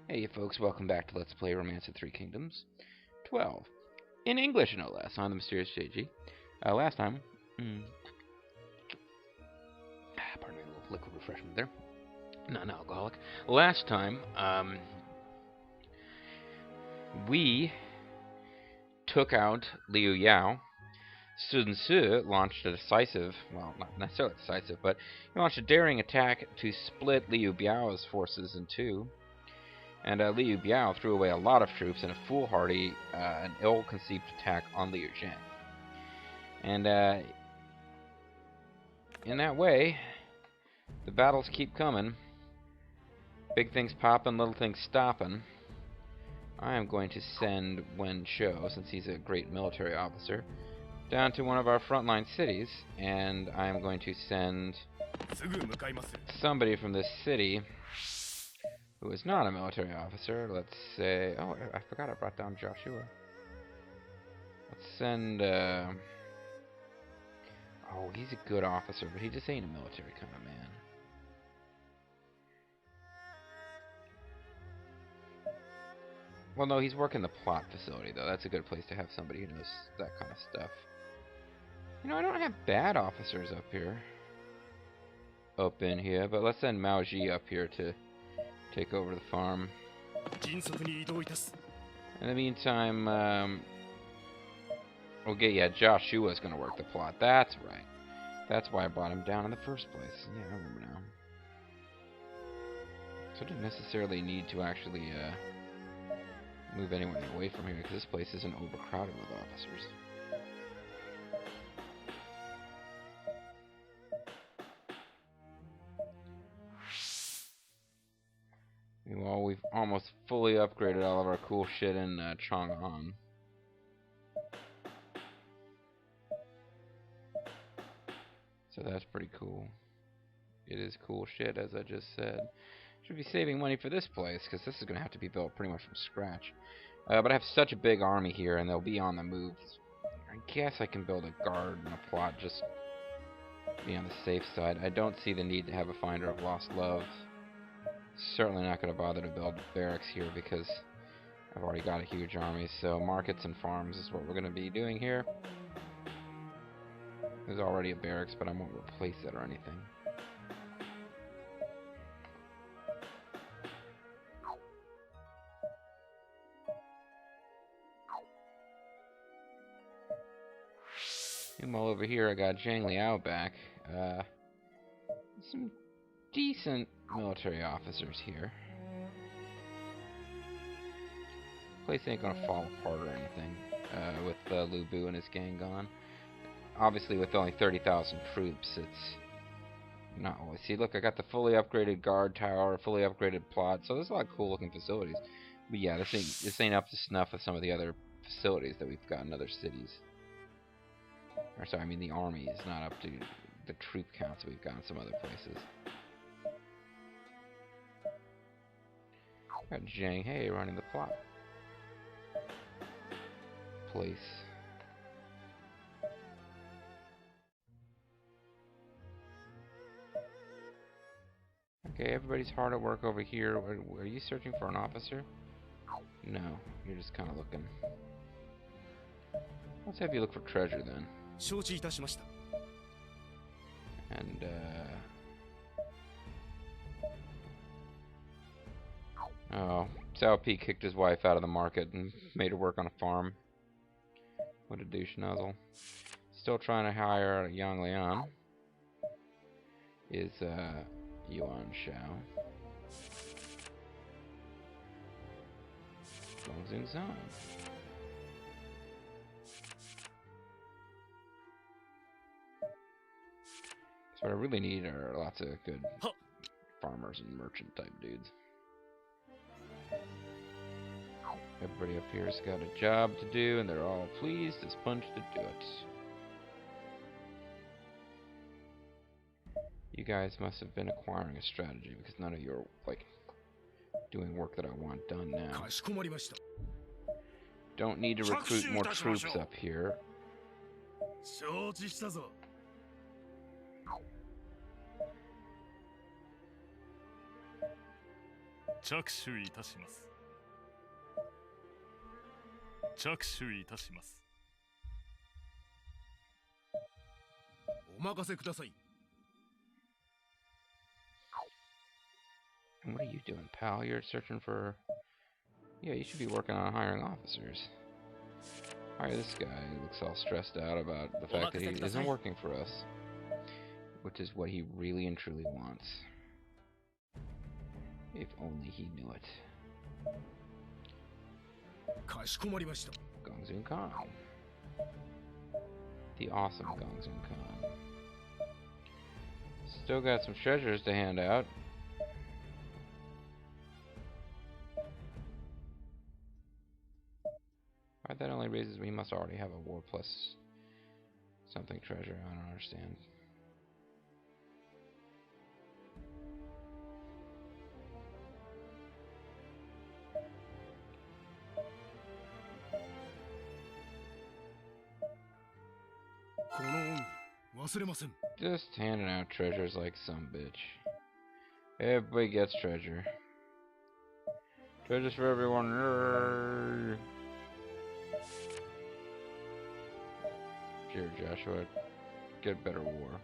Hey folks, welcome back to Let's Play Romance of Three Kingdoms 12. In English, no less. I'm the Mysterious JG. Last time... pardon me, a little liquid refreshment there. Non-alcoholic. Last time, we took out Liu Yao. Sun Tzu launched a decisive, well, not necessarily decisive, but he launched a daring attack to split Liu Biao's forces in two. And Liu Biao threw away a lot of troops in a foolhardy and ill-conceived attack on Liu Zhang. And in that way, the battles keep coming. Big things popping, little things stopping. I am going to send Wen Shou, since he's a great military officer, down to one of our frontline cities, and I am going to send somebody from this city who is not a military officer. Let's say... Oh, I forgot I brought down Joshua. Let's send... Oh, he's a good officer, but he just ain't a military kind of man. Well, no, he's working the plot facility, though. That's a good place to have somebody who knows that kind of stuff. You know, I don't have bad officers up here. Up in here, but let's send Mao Ji up here to take over the farm. In the meantime, okay, yeah, Joshua's gonna work the plot. That's right. That's why I brought him down in the first place. Yeah, I remember now. So I didn't necessarily need to actually move anyone away from here, because this place isn't overcrowded with officers. Meanwhile, we've almost fully upgraded all of our cool shit in Chang'an. So that's pretty cool. It is cool shit, as I just said. Should be saving money for this place, because this is going to have to be built pretty much from scratch. But I have such a big army here, and they'll be on the move. I guess I can build a guard and a plot just to be on the safe side. I don't see the need to have a Finder of Lost Love. Certainly not going to bother to build barracks here because I've already got a huge army. So markets and farms is what we're going to be doing here. There's already a barracks, but I won't replace it or anything. Meanwhile, over here I got Zhang Liao back. Some decent military officers here. Place ain't gonna fall apart or anything with Lu Bu and his gang gone. Obviously, with only 30,000 troops, it's not always. See, look, I got the fully upgraded guard tower, fully upgraded plot, so there's a lot of cool looking facilities. But yeah, this ain't up to snuff with some of the other facilities that we've got in other cities. Or sorry, I mean the army is not up to the troop counts we've got in some other places. Got Zhang He running the plot place. Okay, everybody's hard at work over here. Are you searching for an officer? No, you're just kind of looking. Let's have you look for treasure then. And oh, Cao Pi kicked his wife out of the market and made her work on a farm. What a douche nozzle. Still trying to hire Yang Lian. Is Yuan Shao. Closing zone. So what I really need are lots of good farmers and merchant type dudes. Everybody up here's got a job to do, and they're all pleased as punch to do it. You guys must have been acquiring a strategy, because none of you are, like, doing work that I want done now. Don't need to recruit more troops up here. 着手いたします。着手いたします。お任せください。 What are you doing, pal? You're searching for... Yeah, you should be working on hiring officers. Hire this guy who looks all stressed out about the fact that he isn't working for us. Which is what he really and truly wants. If only he knew it. Gongsun Khan. The awesome Gongsun Khan. Still got some treasures to hand out. Alright, that only raises we must already have a war plus something treasure. I don't understand. Just handing out treasures like some bitch. Everybody gets treasure. Treasures for everyone. Here, Joshua. Get better war.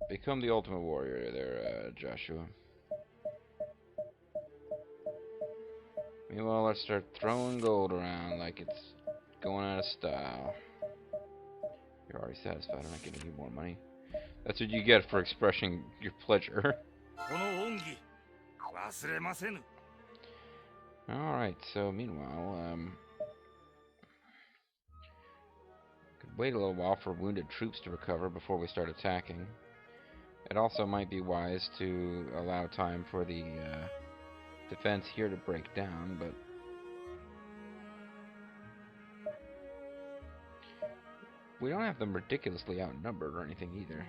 Become the ultimate warrior there, Joshua. Meanwhile, let's start throwing gold around like it's going out of style. You're already satisfied. I'm not giving you more money. That's what you get for expressing your pleasure. Alright, so meanwhile, could wait a little while for wounded troops to recover before we start attacking. It also might be wise to allow time for the defense here to break down, but we don't have them ridiculously outnumbered or anything either.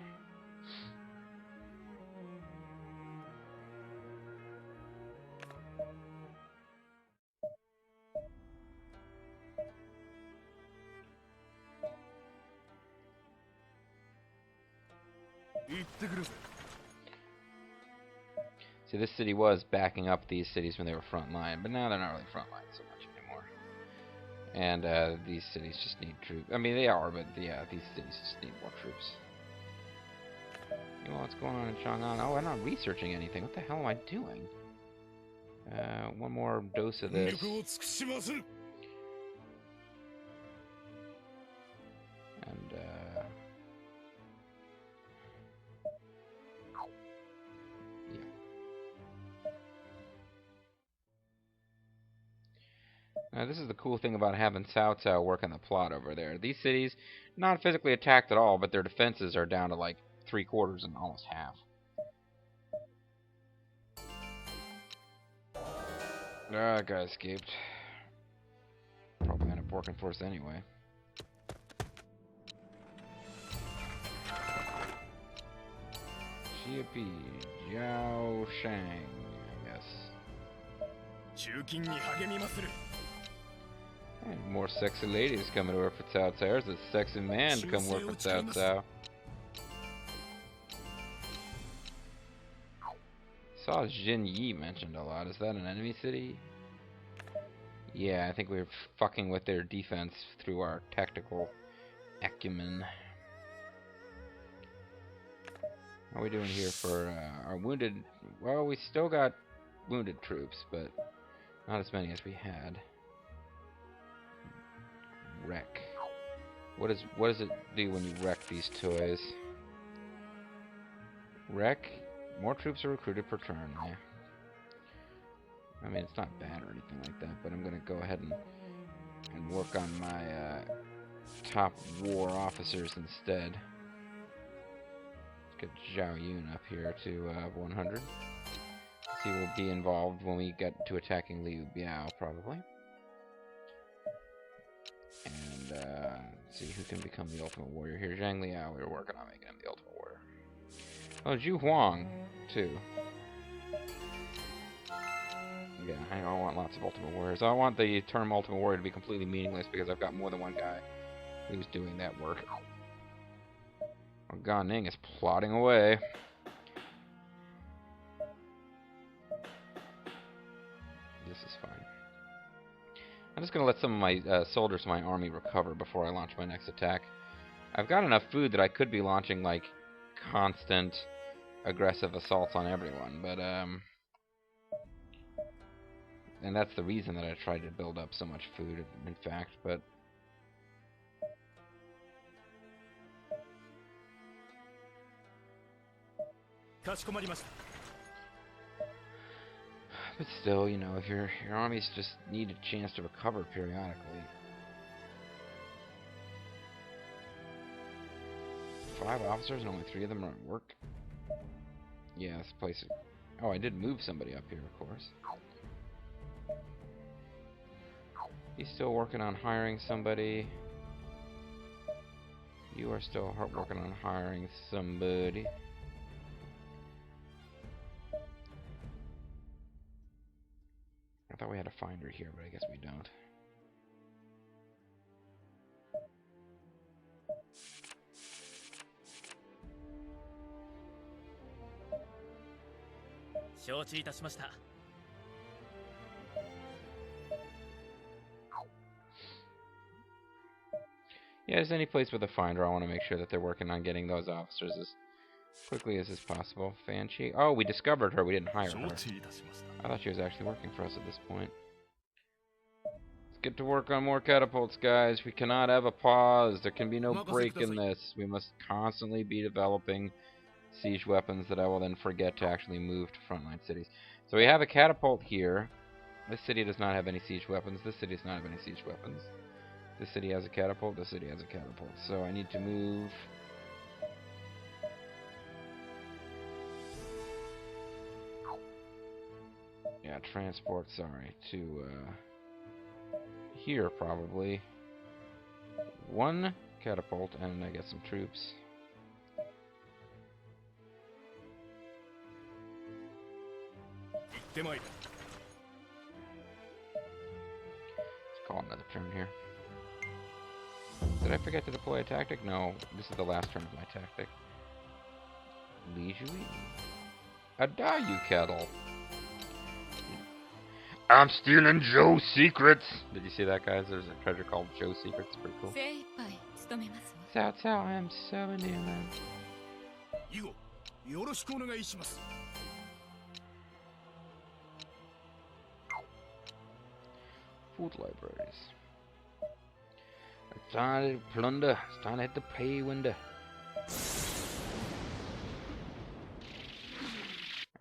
See, this city was backing up these cities when they were front line, but now they're not really front line so much anymore. And these cities just need troops. I mean, they are, but yeah, these cities just need more troops. You know what's going on in Chang'an? Oh, I'm not researching anything. What the hell am I doing? One more dose of this. And, Now, this is the cool thing about having Cao Cao work on the plot over there. These cities, not physically attacked at all, but their defenses are down to like 3/4 and almost half. That guy escaped. Probably end up working for us anyway. Xiapi Jiao Shang, I guess. And more sexy ladies coming to work for Cao Cao. There's a sexy man to come work for Cao Cao. Saw Jin Yi mentioned a lot. Is that an enemy city? Yeah, I think we were fucking with their defense through our tactical acumen. How are we doing here for our wounded? Well, we still got wounded troops, but not as many as we had. Wreck. What does it do when you wreck these toys? Wreck. More troops are recruited per turn. Yeah. I mean, it's not bad or anything like that, but I'm gonna go ahead and work on my top war officers instead. Let's get Zhao Yun up here to 100. He will be involved when we get to attacking Liu Biao, probably. And see who can become the ultimate warrior here. Zhang Liao, we were working on making him the ultimate warrior. Oh, Zhu Huang, too. Yeah, I don't want lots of ultimate warriors. I want the term ultimate warrior to be completely meaningless because I've got more than one guy who's doing that work. Gan Ning is plodding away. this is fine. I'm just going to let some of my soldiers of my army recover before I launch my next attack. I've got enough food that I could be launching, like, constant aggressive assaults on everyone, but, and that's the reason that I tried to build up so much food, in fact, but... But still, you know, if your armies just need a chance to recover periodically. 5 officers and only 3 of them are at work. Yeah, this place... Oh, I did move somebody up here, of course. He's still working on hiring somebody. You are still working on hiring somebody. I thought we had a finder here, but I guess we don't. Yeah, just any place with a finder, I want to make sure that they're working on getting those officers as quickly as is possible. Fanchi. Oh, we discovered her. We didn't hire her. I thought she was actually working for us at this point. Let's get to work on more catapults, guys. We cannot have a pause. There can be no break in this. We must constantly be developing siege weapons that I will then forget to actually move to frontline cities. So we have a catapult here. This city does not have any siege weapons. This city does not have any siege weapons. This city has a catapult. This city has a catapult. So I need to move... Yeah, transport, sorry, to here probably. 1 catapult, and I get some troops. Let's call another turn here. Did I forget to deploy a tactic? No, this is the last turn of my tactic. Leisurely. Adayu kettle. I'm stealing Joe's secrets! Did you see that, guys? There's a treasure called Joe's Secrets. It's pretty cool. Cao Cao, I am so into him. Food libraries. It's time to plunder. It's time to hit the pay window.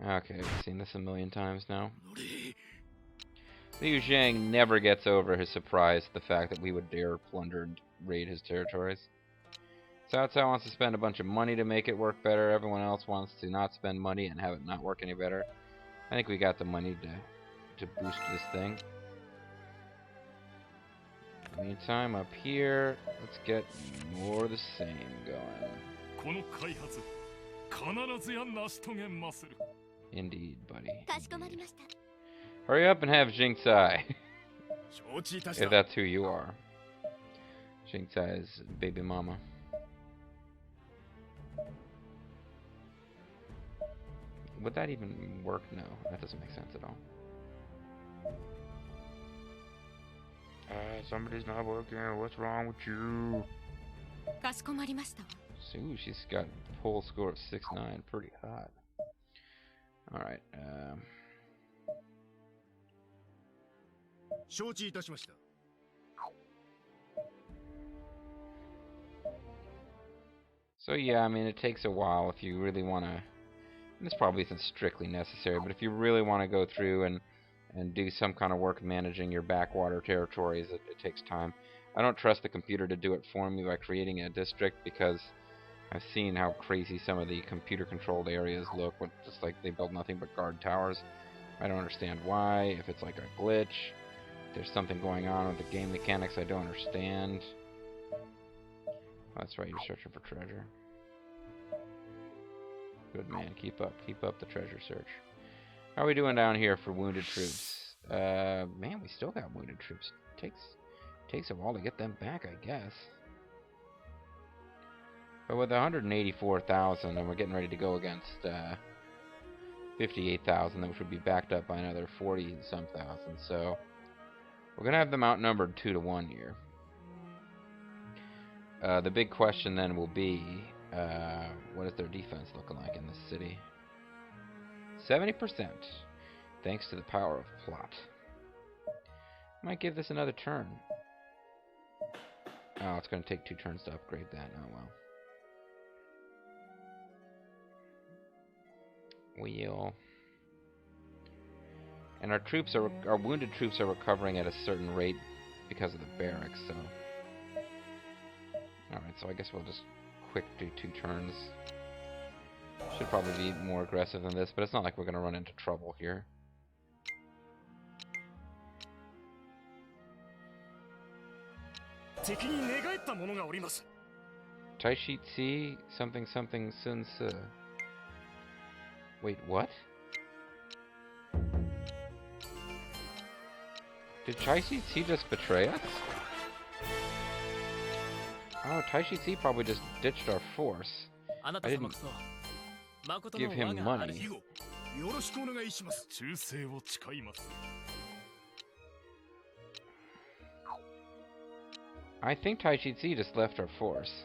Okay, I've seen this a million times now. Liu Zhang never gets over his surprise at the fact that we would dare plunder and raid his territories. Cao Cao wants to spend a bunch of money to make it work better. Everyone else wants to not spend money and have it not work any better. I think we got the money to boost this thing. In the meantime, up here, let's get more of the same going. Indeed, buddy. Indeed. Hurry up and have Jingcai. If that's who you are. Jingcai's baby mama. Would that even work? No, that doesn't make sense at all. Somebody's not working. What's wrong with you? Ooh, she's got a pull score of 6-9. Pretty hot. Alright, so yeah, I mean, it takes a while if you really want to... This probably isn't strictly necessary, but if you really want to go through and do some kind of work managing your backwater territories, it takes time. I don't trust the computer to do it for me by creating a district, because I've seen how crazy some of the computer-controlled areas look, when just like they build nothing but guard towers. I don't understand why, if it's like a glitch, if there's something going on with the game mechanics I don't understand. Oh, that's right, you're searching for treasure. Good man, keep up the treasure search. How are we doing down here for wounded troops? Man, we still got wounded troops. Takes a while to get them back, I guess. But with 184,000, and we're getting ready to go against 58,000, which would be backed up by another 40-some thousand. So we're going to have them outnumbered 2-1 here. The big question then will be, what is their defense looking like in this city? 70%, thanks to the power of plot. Might give this another turn. Oh, it's going to take 2 turns to upgrade that. Oh, well. And our wounded troops are recovering at a certain rate because of the barracks, so... Alright, so I guess we'll just quick do 2 turns. Should probably be more aggressive than this, but it's not like we're going to run into trouble here. Taichi Ci, something something sun se. Wait, what? Did Taichi Ci just betray us? Oh, Tachi Ci probably just ditched our force. I didn't give him money. I think Tachi Ci just left our force.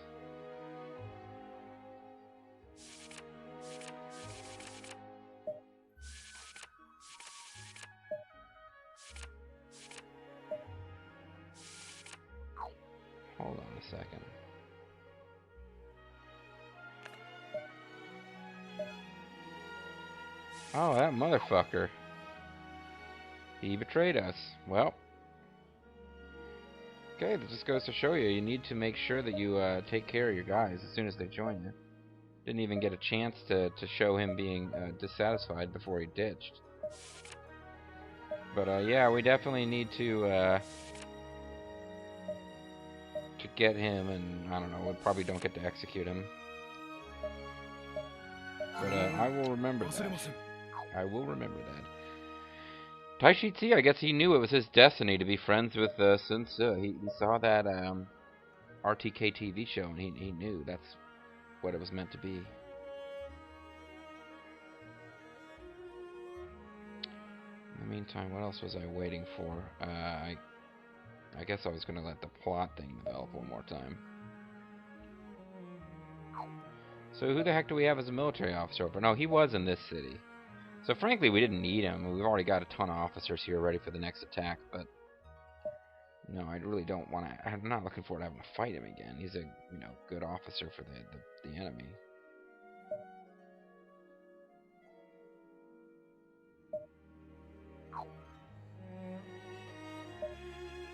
Hold on a second. Oh, that motherfucker. He betrayed us. Well. Okay, that just goes to show you, you need to make sure that you take care of your guys as soon as they join you. Didn't even get a chance to show him being dissatisfied before he ditched. But yeah, we definitely need to get him, and I don't know, we probably don't get to execute him. But I will remember that. I will remember that. Taichi Ci, I guess he knew it was his destiny to be friends with Sun Ce. He saw that RTK TV show, and he knew that's what it was meant to be. In the meantime, what else was I waiting for? I guess I was going to let the plot thing develop one more time. So who the heck do we have as a military officer over? No, he was in this city. So frankly, we didn't need him. We've already got a ton of officers here ready for the next attack, but... No, I really don't want to... I'm not looking forward to having to fight him again. He's a, you know, good officer for the enemy.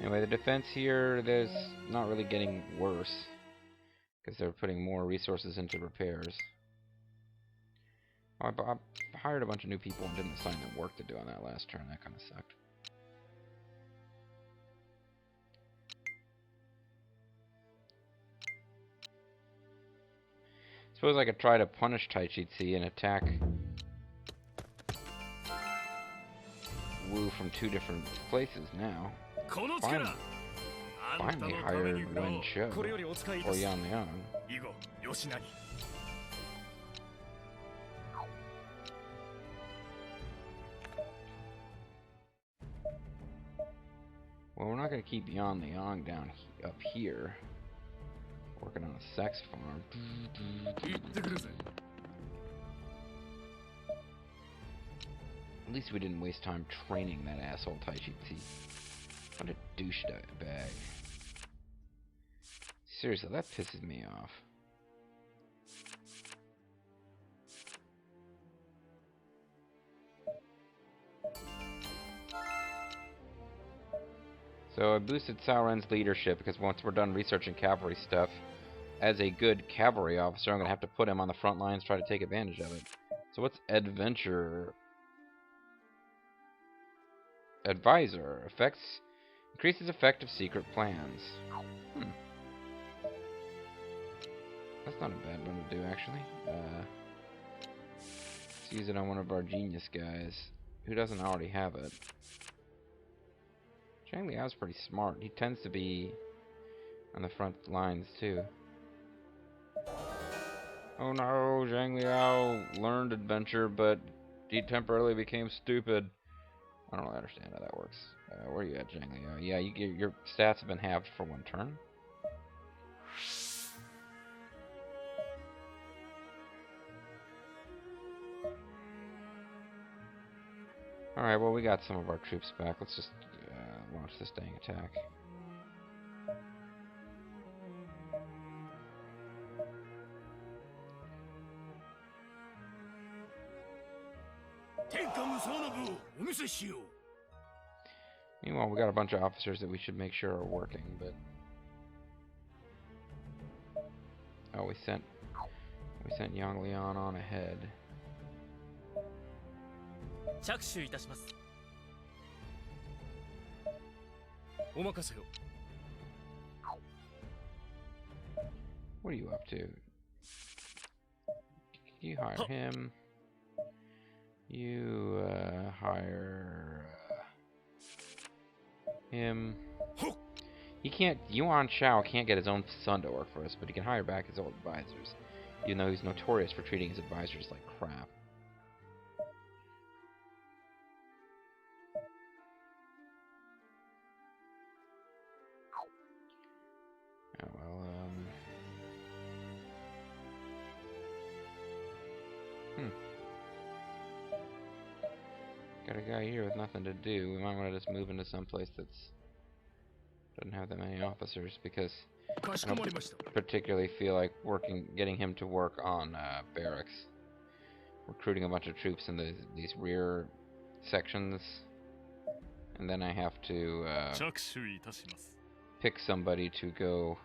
Anyway, the defense here, there's not really getting worse, because they're putting more resources into repairs. Oh, I hired a bunch of new people and didn't assign them work to do on that last turn. That kind of sucked. Suppose I could try to punish Taichi Ci and attack Wu from 2 different places now. Finally hired Wen Shou or Yang Liang. Well, we're not going to keep Yan Liang down up here, working on a sex farm. At least we didn't waste time training that asshole Taichi Ci. What a douche bag. Seriously, that pisses me off. So I boosted Cao Ren's leadership because once we're done researching cavalry stuff, as a good cavalry officer, I'm going to have to put him on the front lines, try to take advantage of it. So what's adventure? Advisor. Increases effect of secret plans. That's not a bad one to do, actually. Let's use it on one of our genius guys. Who doesn't already have it? Zhang Liao's pretty smart. He tends to be on the front lines, too. Oh no, Zhang Liao learned adventure, but he temporarily became stupid. I don't really understand how that works. Where are you at, Zhang Liao? Yeah, your stats have been halved for 1 turn. Alright, well, we got some of our troops back. Let's just launch this dang attack. Meanwhile, we got a bunch of officers that we should make sure are working, but... Oh, we sent Yang Liang on ahead. What are you up to? You hire him. You hire him. He can't. Yuan Shao can't get his own son to work for us, but he can hire back his old advisors, even though he's notorious for treating his advisors like crap. Oh well. Got a guy here with nothing to do. We might want to just move into some place that's doesn't have that many officers, because I don't particularly feel like getting him to work on barracks. Recruiting a bunch of troops in these rear sections, and then I have to pick somebody to go.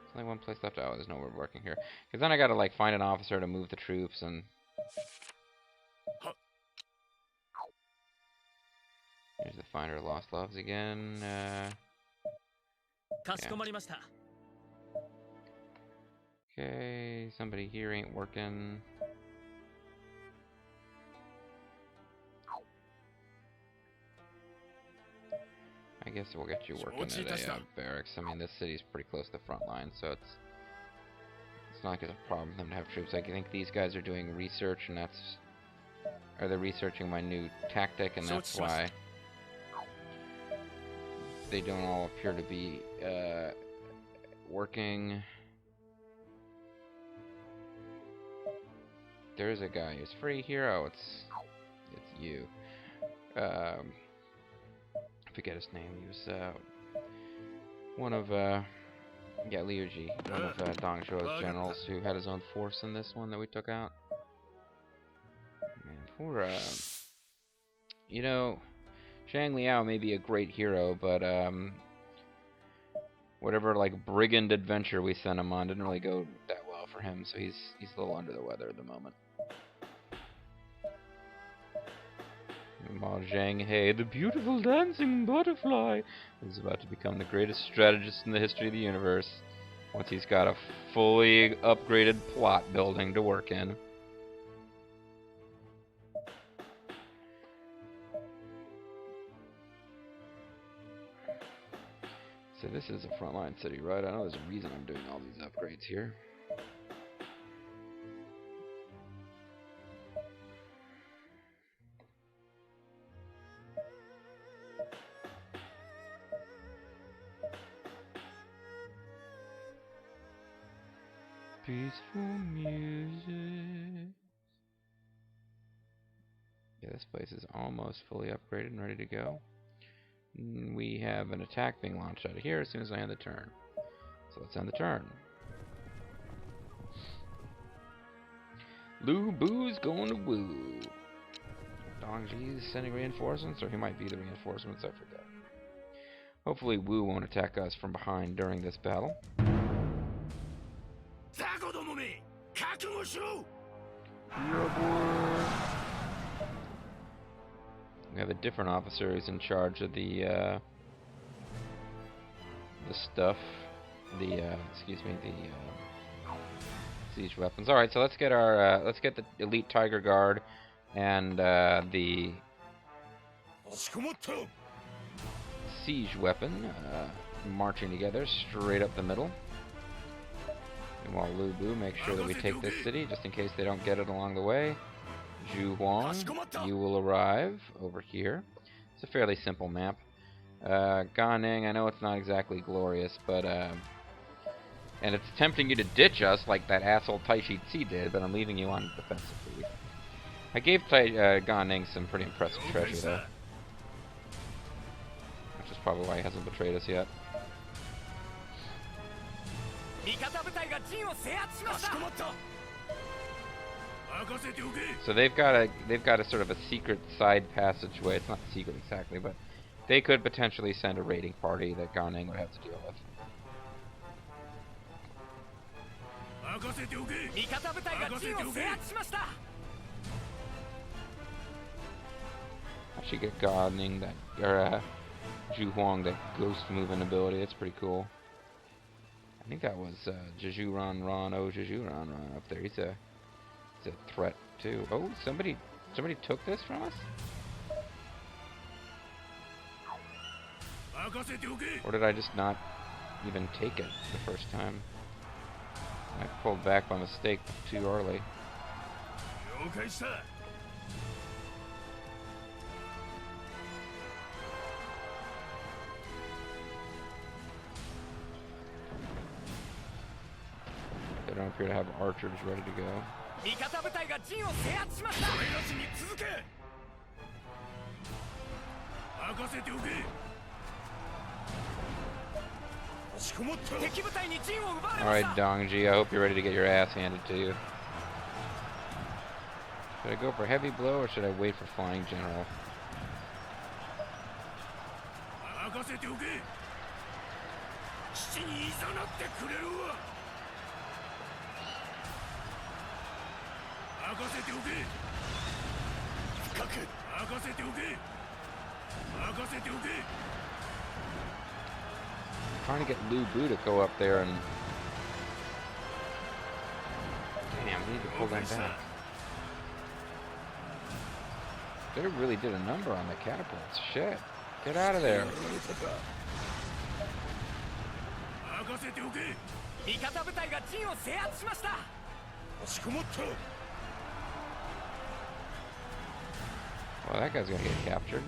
There's only one place left. Oh, there's nowhere working here. Because then I gotta like find an officer to move the troops and. Here's the finder of lost loves again. Yeah. Okay, somebody here ain't working. I guess we'll get you working at a barracks. I mean, this city's pretty close to the front line, so it's not like it's a problem for them to have troops. I think these guys are doing research, and they're researching my new tactic, and that's why they don't all appear to be working. There's a guy who's free here. Oh, it's you. I forget his name. He was one of Liu Ji, one of Dong Zhuo's generals who had his own force in this one that we took out. Man, poor you know, Zhang Liao may be a great hero, but whatever like brigand adventure we sent him on didn't really go that well for him, so he's a little under the weather at the moment. While Zhang He, the beautiful dancing butterfly, is about to become the greatest strategist in the history of the universe once he's got a fully upgraded plot building to work in. So this is a frontline city, right? I know there's a reason I'm doing all these upgrades here. Peaceful music. Yeah, this place is almost fully upgraded and ready to go. We have an attack being launched out of here as soon as I end the turn. So let's end the turn. Lu Bu's going to woo. Dong Ji's sending reinforcements, or he might be the reinforcements, I forgot. Hopefully Wu won't attack us from behind during this battle. We have a different officer who's in charge of the stuff, the siege weapons. All right, so let's get the elite Tiger Guard and the siege weapon marching together straight up the middle. Meanwhile, Lu Bu makes sure that we take this city, just in case they don't get it along the way. Zhu Huang, you will arrive over here. It's a fairly simple map. Ganing, I know it's not exactly glorious, but and it's tempting you to ditch us like that asshole Tachi Ci did, but I'm leaving you on defensive lead. I gave Ganing some pretty impressive treasure, though. Which is probably why he hasn't betrayed us yet. So they've got a sort of a secret side passageway. It's not secret exactly, but they could potentially send a raiding party that Ganing would have to deal with. Actually get Ganing that, or Zhu Huang that ghost movement ability. That's pretty cool. I think that was Jeju Ran Ran. Oh, Jeju Ran Ran up there. He's a threat too. Oh, somebody took this from us? Or did I just not even take it the first time? I pulled back by mistake too early. They don't appear to have archers ready to go. Alright, Dongji, I hope you're ready to get your ass handed to you. Should I go for heavy blow or should I wait for flying general? Trying to get Lu Bu to go up there and... Damn, we need to pull them back. They really did a number on the catapults. Shit. Get out of there. Well, that guy's gonna get captured.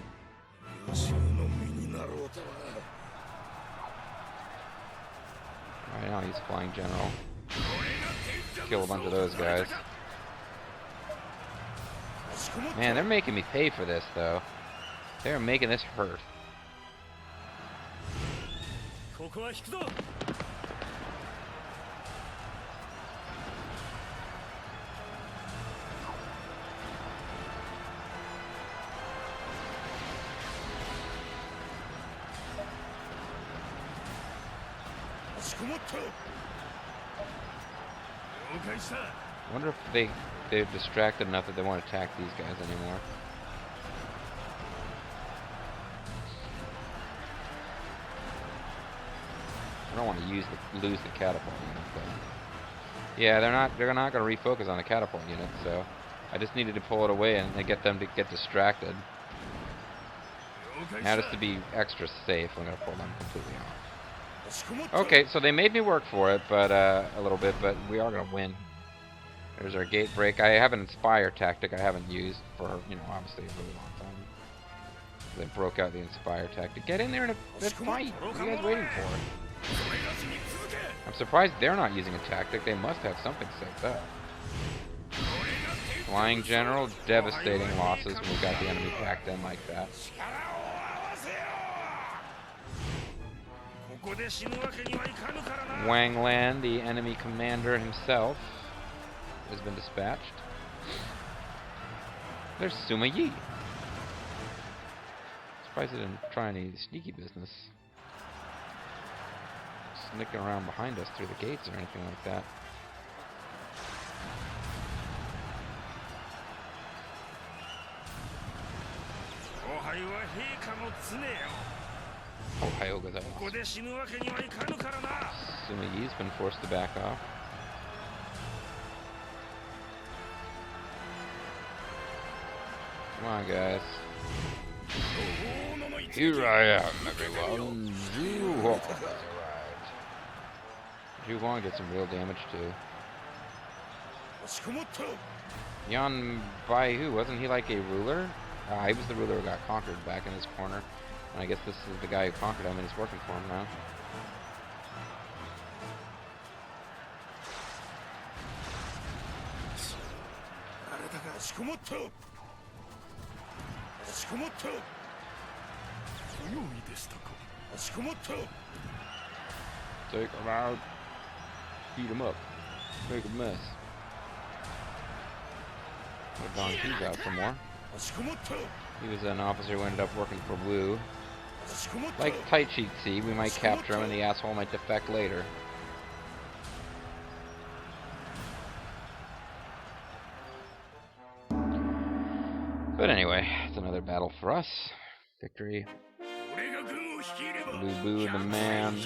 Right now he's flying general. Kill a bunch of those guys. Man, they're making me pay for this, though. They're making this hurt. I wonder if they're distracted enough that they won't attack these guys anymore. I don't want to lose the catapult unit, though. Yeah, they're not going to refocus on the catapult unit, so I just needed to pull it away and get them to get distracted. Now, just to be extra safe, I'm going to pull them completely off. Okay, so they made me work for it, but a little bit, but we are going to win. There's our gate break. I have an Inspire tactic I haven't used for, obviously a really long time. They broke out the Inspire tactic. Get in there and fight! What are you guys waiting for? I'm surprised they're not using a tactic. They must have something set up. Flying General, devastating losses when we got the enemy packed in like that. Wang Lang, the enemy commander himself, has been dispatched. There's Sima Yi. Surprised they didn't try any sneaky business. Sneaking around behind us through the gates or anything like that. Ohio goes out. Sima Yi's been forced to back off. Come on, guys. Here I am, everyone. Zhuge Liang did some real damage too. Yan Baihu, wasn't he like a ruler? He was the ruler who got conquered back in his corner. And I guess this is the guy who conquered him and he's working for him now. Take him out. Beat him up. Make a mess. He's out for more. He was an officer who ended up working for Wu. Like Tachi Ci, we might capture him and the asshole might defect later. But anyway, it's another battle for us. Victory. Lu Bu, the man.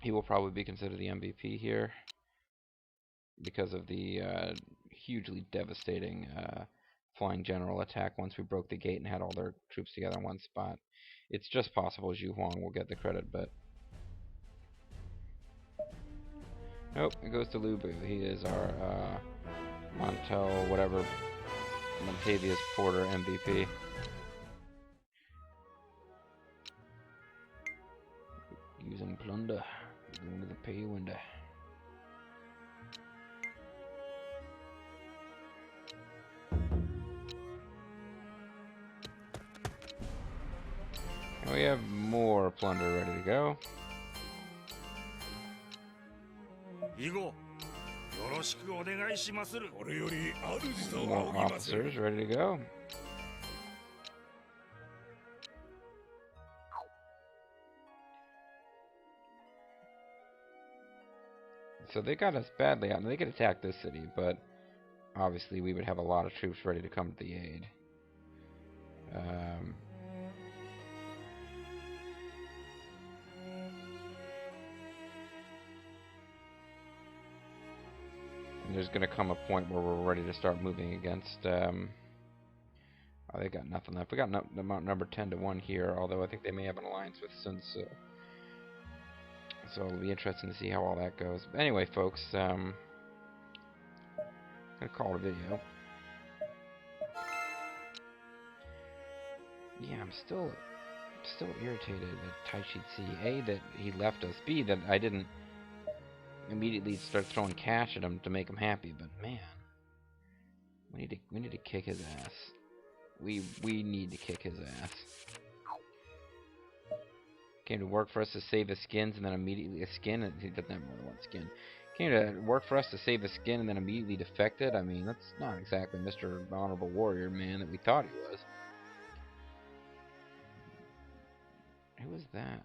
He will probably be considered the MVP here because of the hugely devastating flying general attack once we broke the gate and had all their troops together in one spot. It's just possible Zhu Huang will get the credit, but nope, it goes to Lu Bu. He is our Montel, whatever, Montavious Porter MVP. Using plunder, going to the pay window. And we have more plunder ready to go. More officers ready to go. So they got us badly out. They could attack this city, but obviously we would have a lot of troops ready to come to the aid. And there's going to come a point where we're ready to start moving against... oh, they got nothing left. We got number 10 to 1 here, although I think they may have an alliance with Sun Tzu. So it'll be interesting to see how all that goes. But anyway, folks, I'm gonna call it a video. Yeah, I'm still irritated at Tachi Ci. A, that he left us. B, that I didn't immediately start throwing cash at him to make him happy. But man, we need to kick his ass. We need to kick his ass. Came to work for us to save his skins and then immediately he doesn't have more than one skin. Came to work for us to save his skin and then immediately defected. I mean, that's not exactly Mr. Honorable Warrior Man that we thought he was. Who was that?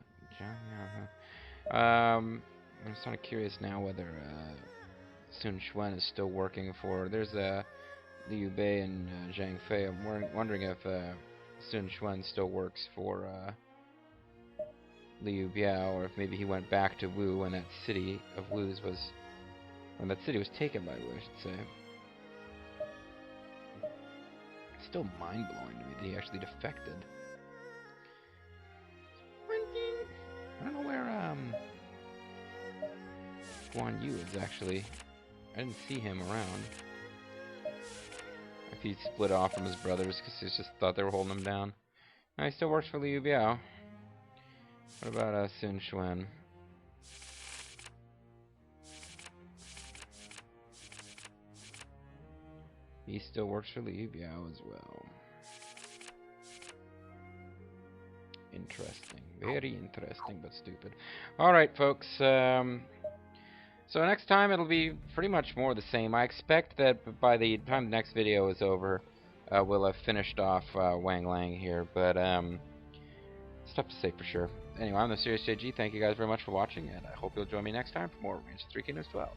I'm just kind of curious now whether Sun Quan is still working for. There's Liu Bei and Zhang Fei. I'm wondering if Sun Quan still works for Liu Biao, or if maybe he went back to Wu when that city of Wu's was, when that city was taken by Wu, I should say. It's still mind-blowing to me that he actually defected. I don't know where Guan Yu is actually. I didn't see him around. If he split off from his brothers because he just thought they were holding him down. No, he still works for Liu Biao. What about Sun Quan? He still works for Liu Biao as well. Interesting. Very interesting, but stupid. Alright, folks. So next time it'll be pretty much more the same. I expect that by the time the next video is over, we'll have finished off Wang Lang here. But it's tough to say for sure. Anyway, I'm the Serious JG. Thank you guys very much for watching, and I hope you'll join me next time for more Range of Three Kingdoms 12.